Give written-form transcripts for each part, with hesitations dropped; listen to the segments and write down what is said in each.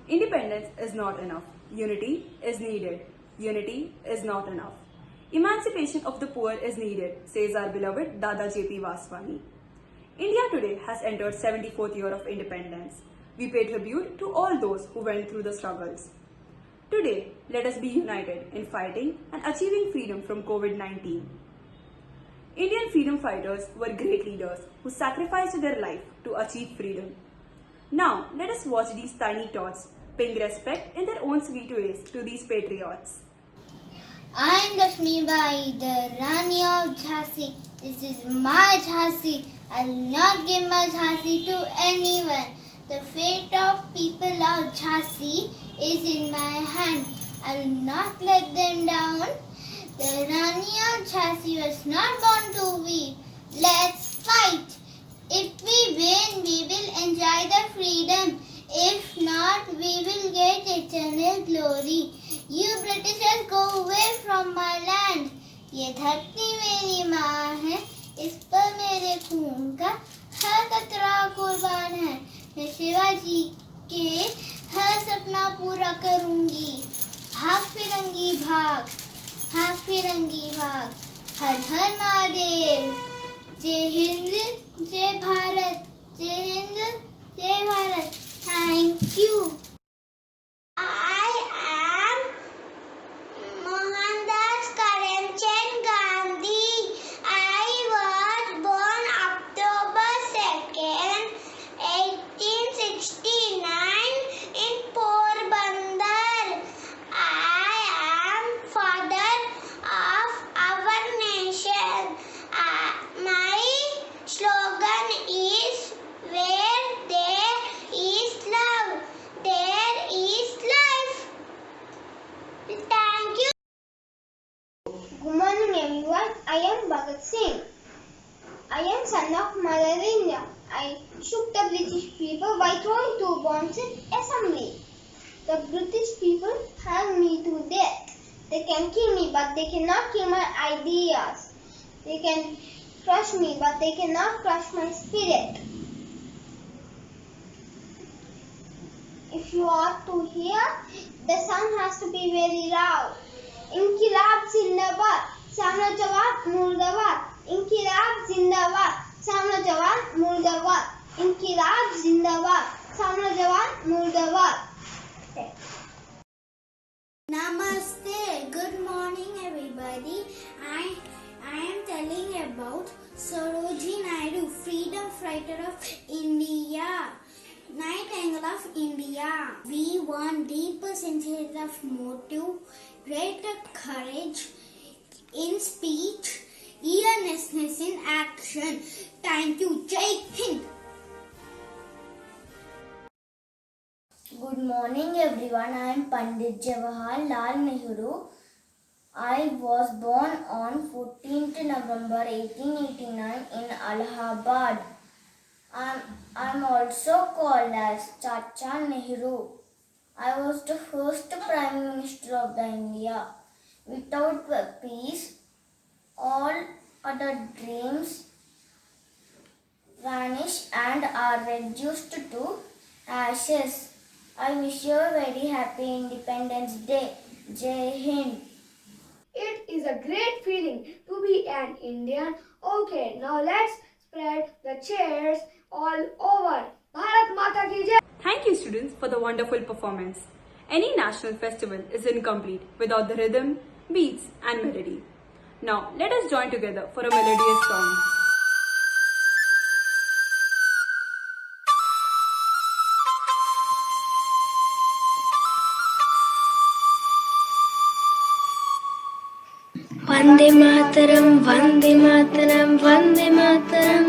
Independence is not enough. Unity is needed. Unity is not enough. Emancipation of the poor is needed, says our beloved Dada J.P. Vaswani. India today has entered 74th year of independence. We pay tribute to all those who went through the struggles. Today, let us be united in fighting and achieving freedom from COVID-19. Indian freedom fighters were great leaders who sacrificed their life to achieve freedom. Now, let us watch these tiny tots paying respect in their own sweet ways to these patriots. I am Lakshmi Bai, the Rani of Jhansi. This is my Jhansi. I will not give my Jhansi to anyone. The fate of people of Jhansi is in my hand. I will not let them down. The Rani of Jhansi was not born to weep. Let's fight. If we win, we will enjoy the freedom. If not, we will get eternal glory. You Britishers go away from my land. ये धरती मेरी माँ है, इस पर मेरे खून का हर कतरा कुर्बान है. मैं शिवाजी के हर सपना पूरा करूँगी. भाग फिरंगी भाग, भाग फिरंगी भाग. हर हर महादेव. जय हिंद, जय भारत. जय हिंद, जय Bharat. Thank you. I am Mohandas Karamchand Gandhi. I was born October 2nd, 1869 in Porbandar. I am father of our nation. My slogan is where there is love, there is life. Thank you. Good morning everyone, I am Bhagat Singh. I am son of Mother India. I shook the British people by throwing 2 bombs in assembly. The British people hung me to death. They can kill me but they cannot kill my ideas. They can crush me but they cannot crush my spirit. If you are to hear, the sound has to be very loud. Inkilab Zindabad, Samrajwad Murdabad. Inkilab Zindabad, Samrajwad Murdabad. Inkilab Zindabad, Samrajwad Murdabad. Namaste. Good morning, everybody. I am telling about Sarojini Naidu, freedom fighter of India. Nightingale of India. We want deeper sense of motive, greater courage in speech, earnestness in action. Thank you. Jai Hind. Good morning everyone, I am Pandit Jawaharlal Nehru. I was born on 14th November 1889 in Allahabad. I'm also called as Chacha Nehru. I was the first Prime Minister of the India. Without peace, all other dreams vanish and are reduced to ashes. I wish you a very happy Independence Day. Jai Hind. It is a great feeling to be an Indian. Okay, now let's spread the cheers all over. Bharat Mata ki Jai. Thank you, students, for the wonderful performance. Any national festival is incomplete without the rhythm, beats, and melody. Now, let us join together for a melodious song. Vande Mataram, Vande Mataram, Vande Mataram.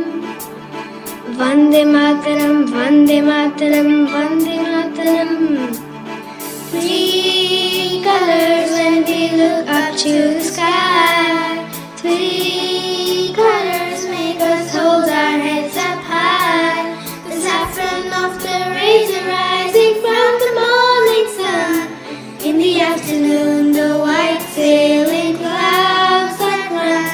Vande Mataram, Vande Mataram, Vande Mataram. Three colors when we look up to the sky. Three colors make us hold our heads up high. The saffron of the rays rising from the morning sun. In the afternoon, the white sailing clouds that run.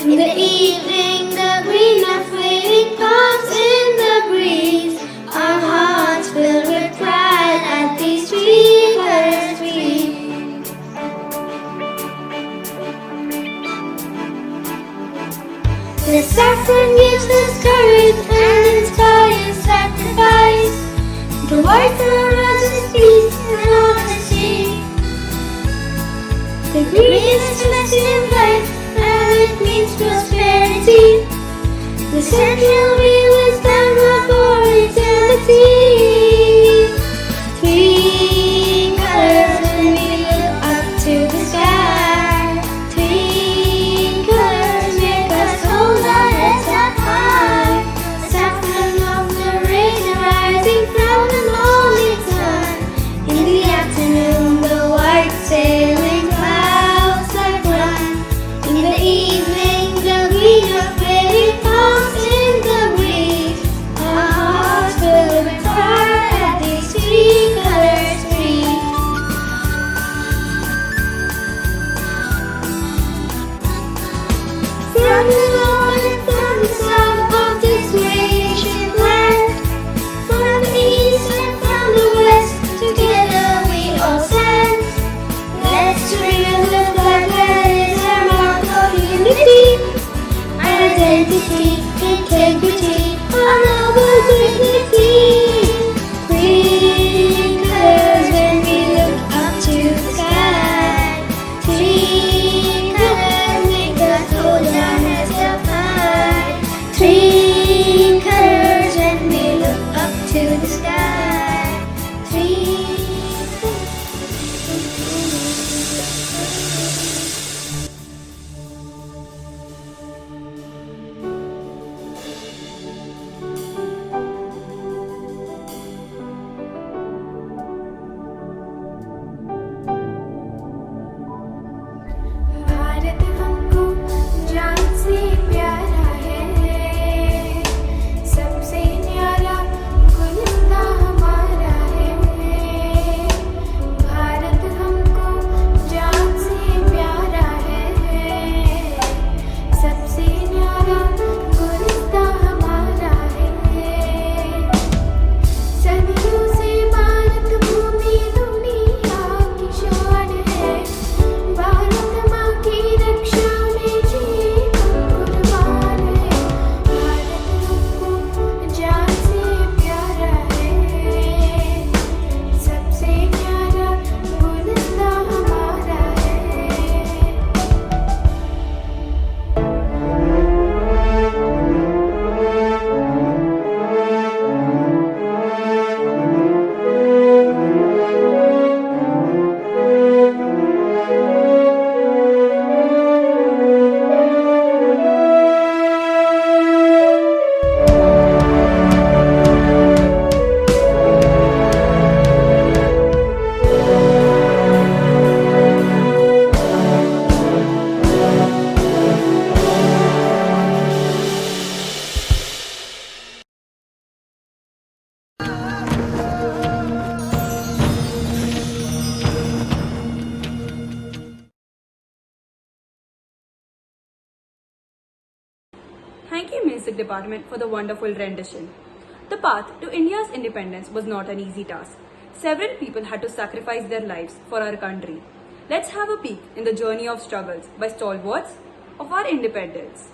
In the evening, the green of waving palms in the breeze. Our hearts filled with pride at the The saffron gives us courage and inspires sacrifice. The white represents peace and honesty. The green is blessing in life and it means prosperity. The central wheel is downward for eternity. Three colors when we look up to the sky. Three colors make us hold our heads up high. The saffron of the rain rising from the morning sun. In the afternoon, the white sailing clouds that run. In the evening, the green of waving palms in the breeze. Our hearts fill with pride at these three colors free. From the north and from the south of this nation land, from the east and from the west, together we all stand. Let's raise the flag that is our mark of unity, identity, integrity, our noble dignity. Three colors when we look up to the sky. Three colors make us hold our heads up high. Three colors when we look up to the sky. Three Bharat हमको जान से प्यारा है, सबसे न्यारा गुलिस्ता हमारा है। भारत हमको जान से प्यारा है, सबसे न्यारा गुलिस्ता हमारा है। सदियों से भारत भूमि दुनिया की शान है। भारत माँ की रक्षा में जीवन कुर्बान है। भारत हमको जान से प्यारा है, सबसे प्यारा गुलिस्ता हमारा है। Thank you, Music Department, for the wonderful rendition. The path to India's independence was not an easy task. Several people had to sacrifice their lives for our country. Let's have a peek in the journey of struggles by stalwarts of our independence.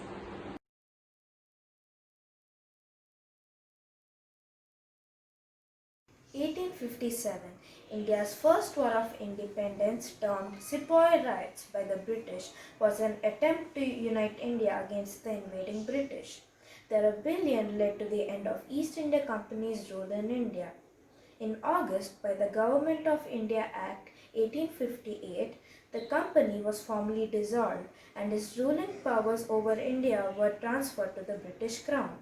(1857), India's first war of independence, termed Sepoy Riots by the British, was an attempt to unite India against the invading British. The rebellion led to the end of East India Company's rule in India. In August, by the Government of India Act 1858, the company was formally dissolved and its ruling powers over India were transferred to the British Crown.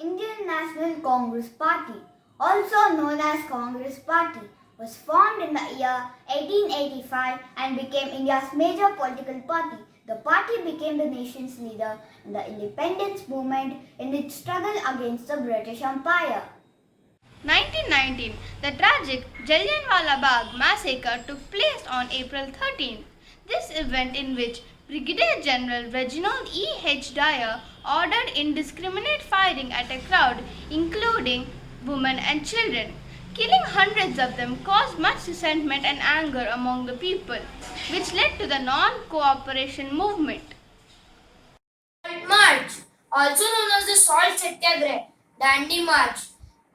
Indian National Congress Party, also known as Congress Party, was formed in the year 1885 and became India's major political party. The party became the nation's leader in the independence movement in its struggle against the British Empire. 1919, the tragic Jallianwala Bagh massacre took place on April 13. This event, in which Brigadier General Reginald E. H. Dyer ordered indiscriminate firing at a crowd, including women and children, killing hundreds of them, caused much resentment and anger among the people, which led to the non-cooperation movement. March also known as the Salt Satyagraha, Dandi March,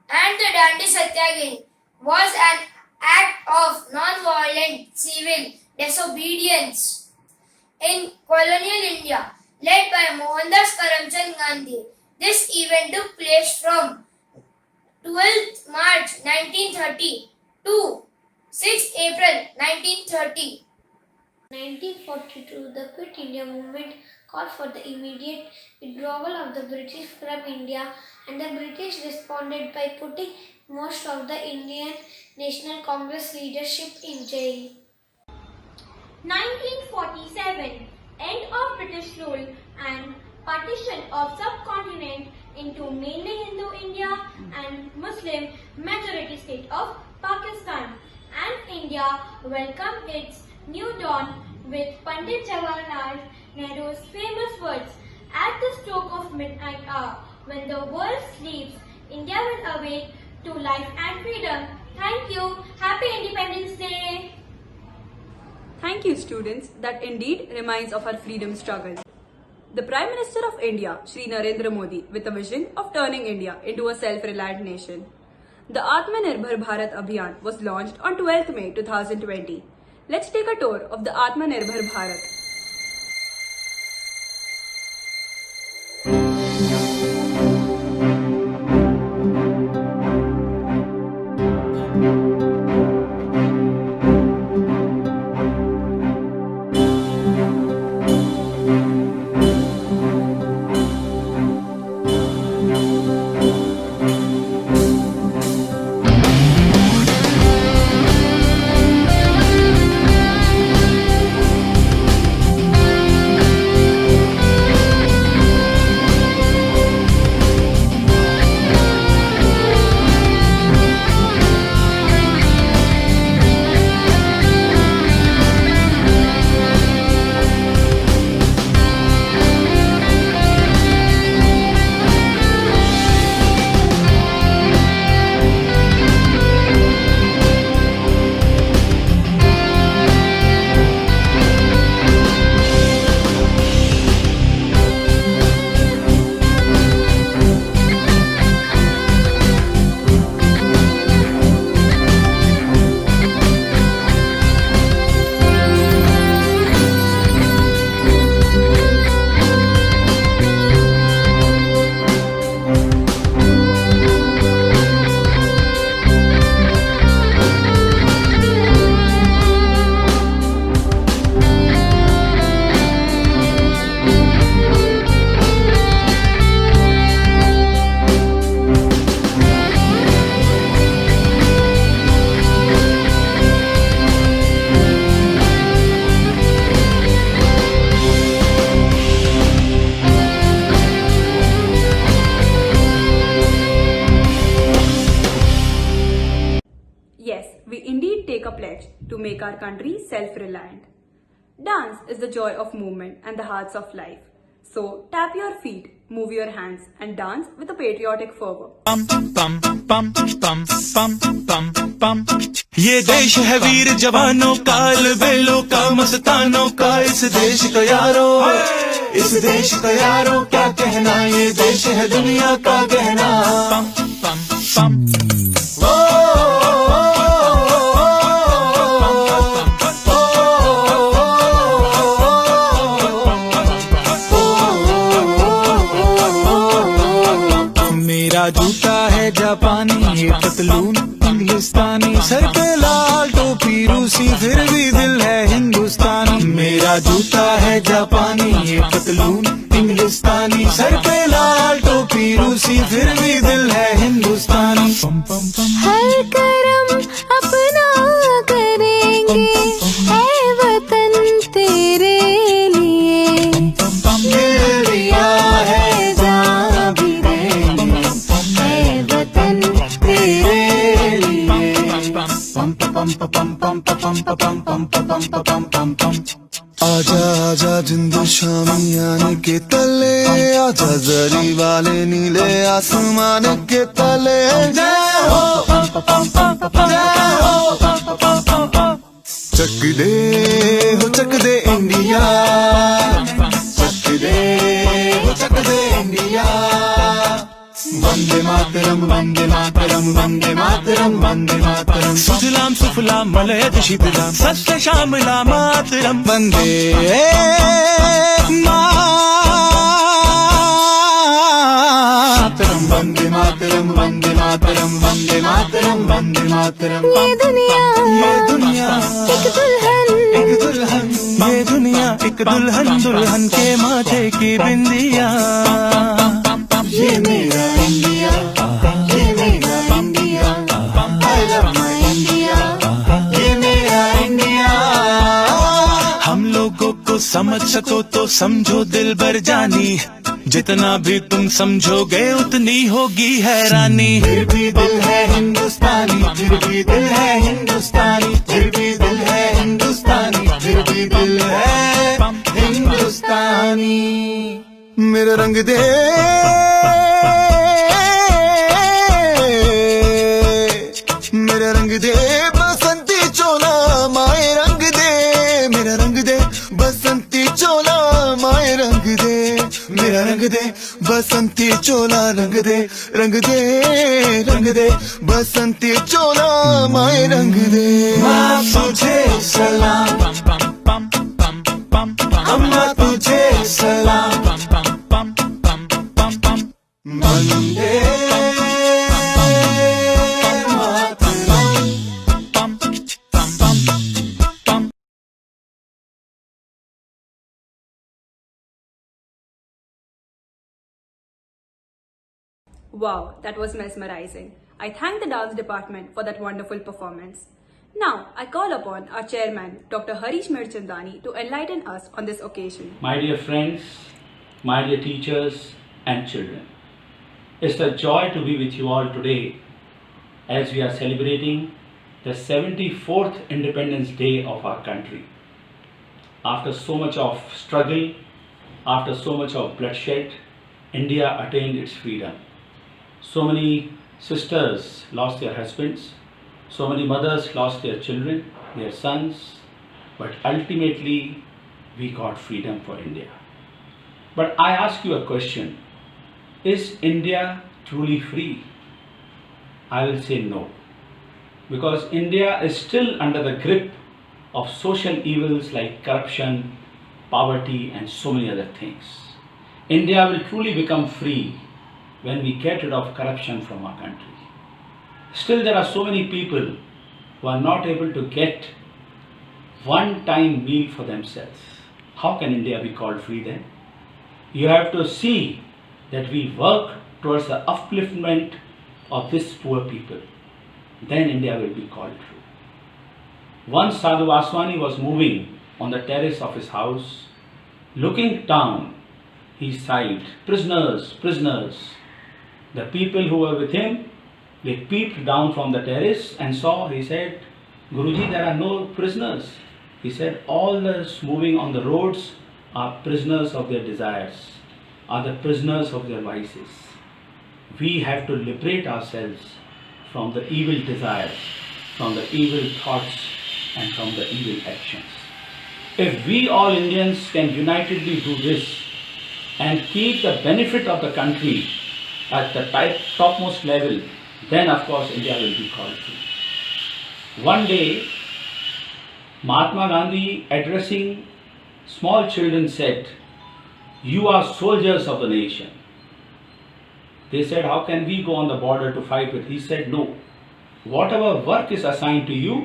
and the Dandi Satyagraha was an act of non-violent civil disobedience in colonial India led by Mohandas Karamchand Gandhi. This event took place from 12th March 1930 to 6th April 1930. 1942, the Quit India movement called for the immediate withdrawal of the British from India, and the British responded by putting most of the Indian National Congress leadership in jail. 1947, end of British rule and partition of subcontinent into mainly Hindu India and Muslim majority state of Pakistan, and India welcomed its new dawn with Pandit Jawaharlal Nehru's famous words, "At the stroke of midnight hour, when the world sleeps, India will awake to life and freedom." Thank you. Happy Independence Day. Thank you, students. That indeed reminds of our freedom struggle. The Prime Minister of India, Shri Narendra Modi, with a vision of turning India into a self-reliant nation. The Atmanirbhar Bharat Abhiyan was launched on 12th May 2020. Let's take a tour of the Atmanirbhar Bharat. Yes, we indeed take a pledge to make our country self-reliant. Dance is the joy of movement and the hearts of life. So tap your feet, move your hands and dance with a patriotic fervor. पम पम पम पम पम पम पम ये देश है वीर जवानों का, बेलों का, मस्तानों का, इस देश का यारो, इस देश का यारो क्या कहना, ये देश है दुनिया का गहना। पम पम पम मेरा जूता है जापानी, ये पतलून इंग्लिस्तानी, सर पे लाल टोपी रूसी, फिर भी दिल है हिंदुस्तानी। मेरा जूता है जापानी, ये पतलून इंग्लिस्तानी, सर पे लाल टोपी रूसी, फिर भी दिल है हिंदुस्तानी। पम पम पम हर करम अपना करेंगे, है वतन तेरे लिए, दिल दिया है जान भी देंगे, है वतन तेरे लिए। पम पम पम पम पम पम पम पम पम पम पम आजा आजा जिंदू शामी आने के तले, आजा जरी वाले नीले आसमान के तले। जय हो जय हो चक दे इंडिया, चक दे इंडिया। वंदे मातरम वंदे मातरम वंदे मातरम वंदे मातरम सुजलाम सुफलाम मलयज शीतलाम सस्य श्यामलाम मातरम वंदे मातरम वंदे मातरम वंदे मातरम वंदे मातरम वंदे मातरम। ये दुनिया एक दुल्हन ये दुनिया एक दुल्हन दुल्हन के माथे की बिंदिया। ये मेरा इंडिया ये मेरा India I love my India ये मेरा इंडिया। हम लोगों को समझ सको तो समझो दिल भर जानी, जितना भी तुम समझोगे उतनी होगी हैरानी। फिर भी दिल है हिंदुस्तानी फिर भी दिल है हिंदुस्तानी फिर भी दिल है हिंदुस्तानी फिर भी दिल है हिंदुस्तानी। मेरा रंग दे मेरा रंग दे बसंती चोला माए रंग दे मेरा रंग दे बसंती चोला माए रंग दे मेरा रंग दे बसंती चोला रंग दे बसंती चोला माए रंग दे। माँ तुझे सलाम अम्मा तुझे सलाम वंदे Wow, that was mesmerizing. I thank the dance department for that wonderful performance. Now, I call upon our chairman, Dr. Harish Mirchandani, to enlighten us on this occasion. My dear friends, my dear teachers and children, it's a joy to be with you all today as we are celebrating the 74th Independence Day of our country. After so much of struggle, after so much of bloodshed, India attained its freedom. So many sisters lost their husbands, so many mothers lost their children, their sons, but ultimately we got freedom for India. But I ask you a question, is India truly free? I will say no, because India is still under the grip of social evils like corruption, poverty and so many other things. India will truly become free when we get rid of corruption from our country. Still there are so many people who are not able to get one-time meal for themselves. How can India be called free then? You have to see that we work towards the upliftment of these poor people. Then India will be called free. Once Sadhu Vaswani was moving on the terrace of his house, looking down, he sighed, "Prisoners, prisoners." The people who were with him, they peeped down from the terrace and saw, he said, "Guruji, there are no prisoners." He said, "All those moving on the roads are prisoners of their desires, are the prisoners of their vices. We have to liberate ourselves from the evil desires, from the evil thoughts and from the evil actions. If we all Indians can unitedly do this and keep the benefit of the country at the topmost level, then of course India will be called free." One day, Mahatma Gandhi, addressing small children, said, "You are soldiers of the nation." They said, "How can we go on the border to fight with?" He said, "No. Whatever work is assigned to you,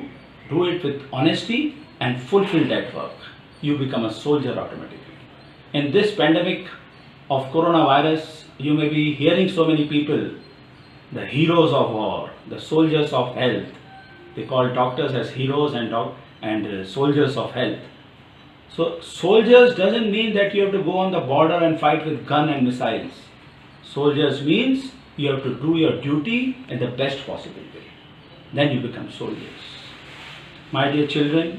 do it with honesty and fulfill that work. You become a soldier automatically." In this pandemic of coronavirus, you may be hearing so many people, the heroes of war, the soldiers of health. They call doctors as heroes and soldiers of health. So soldiers doesn't mean that you have to go on the border and fight with gun and missiles. Soldiers means you have to do your duty in the best possible way. Then you become soldiers. My dear children,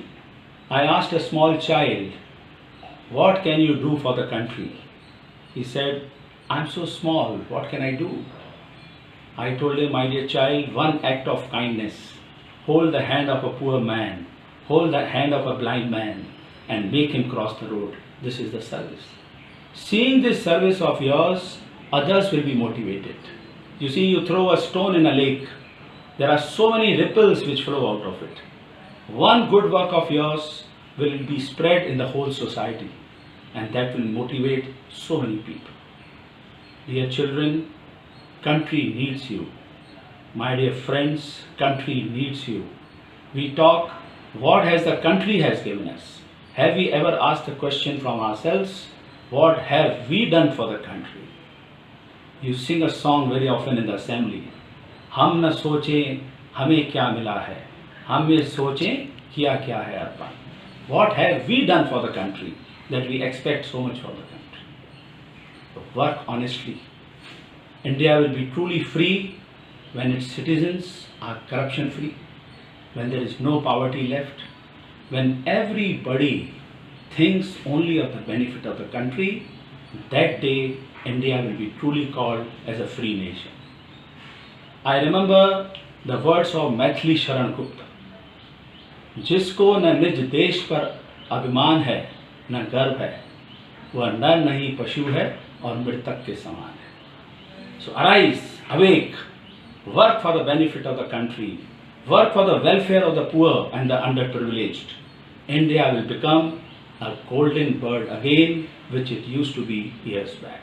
I asked a small child, "What can you do for the country?" He said, "I'm so small, what can I do?" I told him, "My dear child, one act of kindness. Hold the hand of a poor man, hold the hand of a blind man and make him cross the road. This is the service. Seeing this service of yours, others will be motivated. You see, you throw a stone in a lake, there are so many ripples which flow out of it. One good work of yours will be spread in the whole society, and that will motivate so many people. Dear children, country needs you. My dear friends, country needs you. We talk, what has the country has given us? Have we ever asked the question from ourselves, what have we done for the country? You sing a song very often in the assembly. हम न सोचें हमें क्या मिला है, हम ये सोचें किया क्या है अर्पण. What have we done for the country that we expect so much for the country? So work honestly. India will be truly free when its citizens are corruption free, when there is no poverty left, when everybody thinks only of the benefit of the country. That day India will be truly called as a free nation. I remember the words of Maithili Sharan Gupta. जिसको न निज देश पर अभिमान है न गर्व है, वह नर नहीं पशु है और मृतक के समान है. So arise, awake, work for the benefit of the country, work for the welfare of the poor and the underprivileged. India will become a golden bird again, which it used to be years back.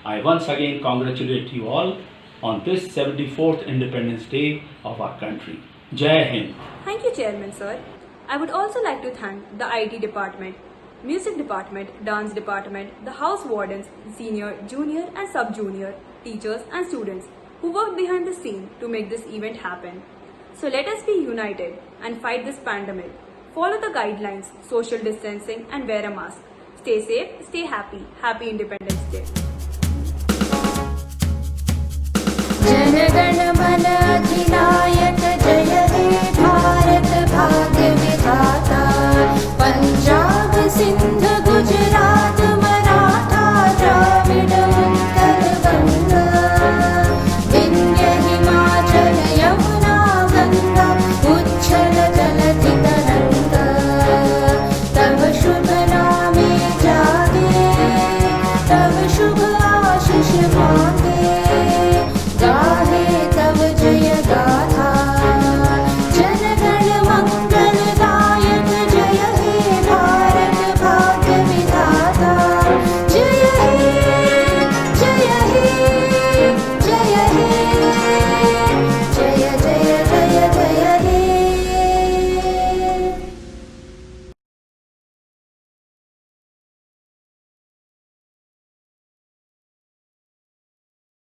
I once again congratulate you all on this 74th Independence Day of our country. Jai Hind. Thank you, Chairman Sir. I would also like to thank the IT department, music department, dance department, the house wardens, senior, junior and sub-junior, teachers and students who worked behind the scene to make this event happen. So let us be united and fight this pandemic. Follow the guidelines, social distancing and wear a mask. Stay safe, stay happy. Happy Independence Day.